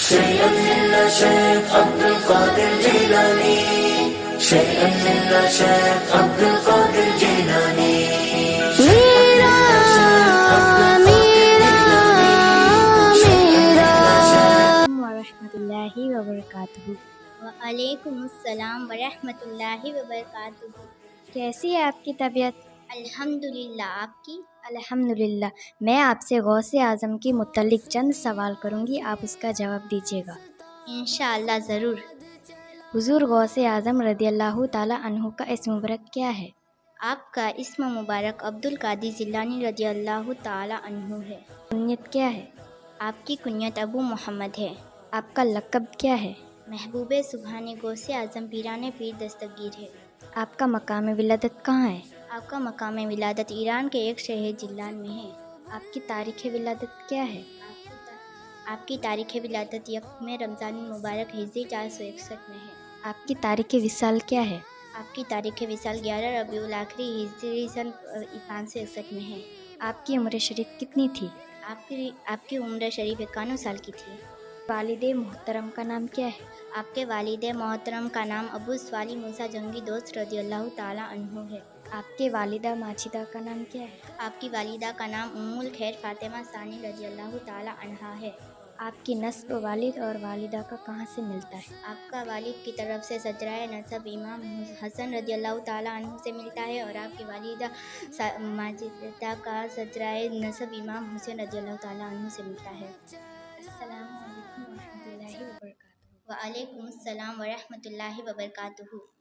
شيئا لله شيخ عبد القادر جيلاني، شيئا لله شيخ عبد القادر جيلاني، میرا ورحمۃ اللہ وبرکاتہ۔ وعلیکم السلام ورحمۃ اللہ وبرکاتہ۔ کیسی ہے آپ کی طبیعت؟ الحمدللہ، آپ کی؟ الحمدللہ۔ میں آپ سے غوث اعظم کے متعلق چند سوال کروں گی، آپ اس کا جواب دیجیے گا۔ انشاءاللہ ضرور۔ حضور غوث اعظم رضی اللہ تعالی عنہ کا اسم مبارک کیا ہے؟ آپ کا اسم مبارک عبد القادر جیلانی رضی اللہ تعالی عنہ ہے۔ کنیت کیا ہے؟ آپ کی کنیت ابو محمد ہے۔ آپ کا لقب کیا ہے؟ محبوب سبحانی غوث اعظم پیران پیر دستگیر ہے۔ آپ کا مقام ولادت کہاں ہے؟ آپ کا مقام ولادت ایران کے ایک شہر جیلان میں ہے۔ آپ کی تاریخ ولادت کیا ہے؟ آپ کی تاریخ ولادت یکم رمضان المبارک ہجری 461 میں ہے۔ آپ کی تاریخ وصال کیا ہے؟ آپ کی تاریخ وصال 11 ربیع الاخر ہجری سن 561 میں ہے۔ آپ کی عمر شریف کتنی تھی؟ آپ کی عمر شریف 51 سال کی تھی۔ والد محترم کا نام کیا ہے؟ آپ کے والد محترم کا نام ابو صالح موسیٰ جنگی دوست رضی اللہ تعالی عنہ ہے۔ آپ کے والدہ ماجدہ کا نام کیا ہے؟ آپ کی والدہ کا نام ام الخیر فاطمہ ثانی رضی اللہ تعالی عنہا ہے۔ آپ کی نسب والد اور والدہ کا کہاں سے ملتا ہے؟ آپ کا والد کی طرف سے سجرائے نسب امام حسن رضی اللہ تعالی عنہ سے ملتا ہے، اور آپ کی والدہ ماجدہ کا سجرائے نسب امام حسین رضی اللہ تعالی عنہ سے ملتا ہے۔ السلام علیکم ورحمۃ اللہ وبرکاتہ۔ وعلیکم السلام ورحمۃ اللہ وبرکاتہ۔